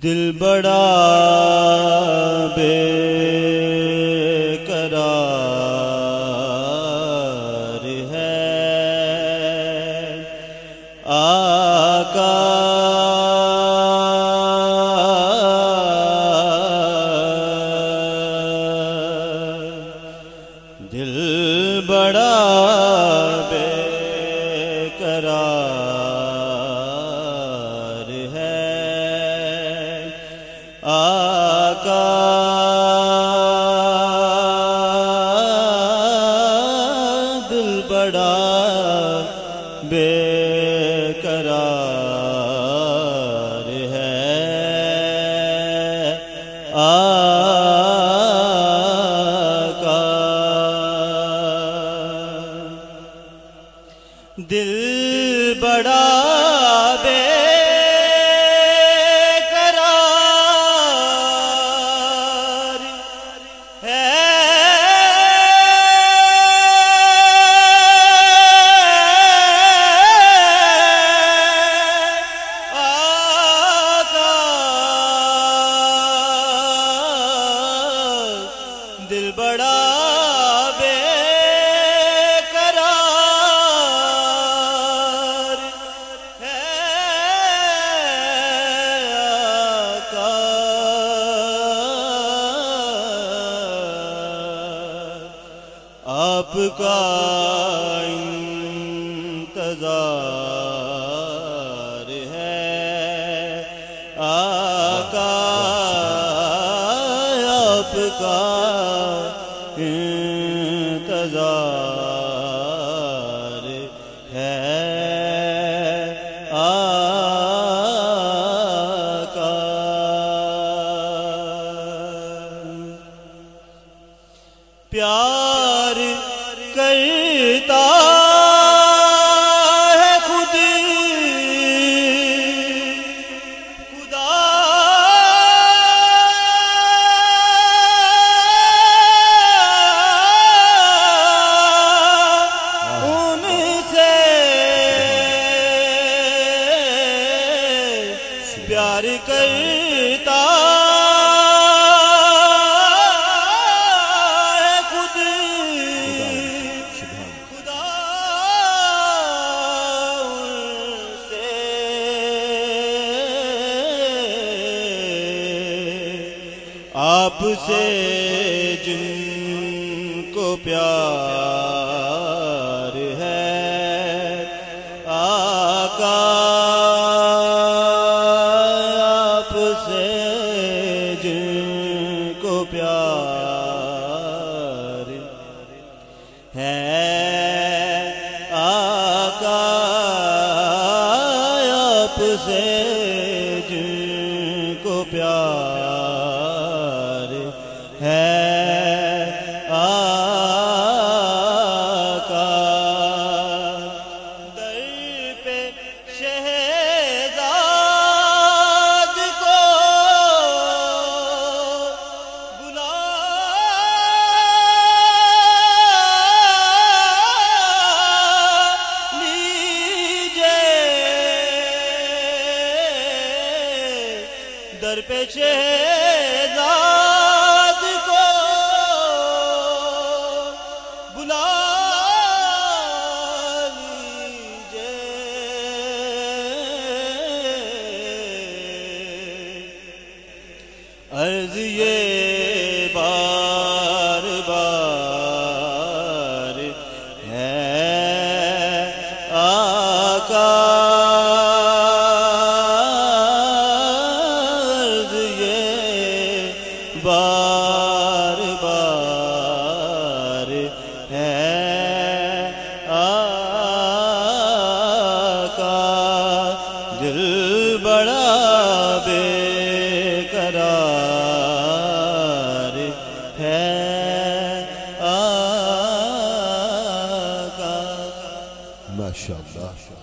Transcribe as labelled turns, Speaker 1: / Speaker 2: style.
Speaker 1: دل بڑا بے قرار ہے آقا دل بڑا بے قرار ہے آقا دل بڑا بے قرار ہے آقا دل بڑا بے دل بڑا بے قرار ہے آقا آپ کا انتظار ہے آقا آپ کا انتظار ہے آقا پیار کرتا ہے خود خدا ان سے پیار کرتا آپ سے جن کو پیار ہے آقا آپ سے جن کو پیار ہے آقا آپ سے جن کو پیار ہے آقا در پہ شہزاد کو بلا لیجئے در پہ شہزاد کو بلا لیجئے عرض یہ بار بار ہے آقا بار بار ہے آقا دل بڑا بے قرار ہے آقا.
Speaker 2: ماشاءاللہ.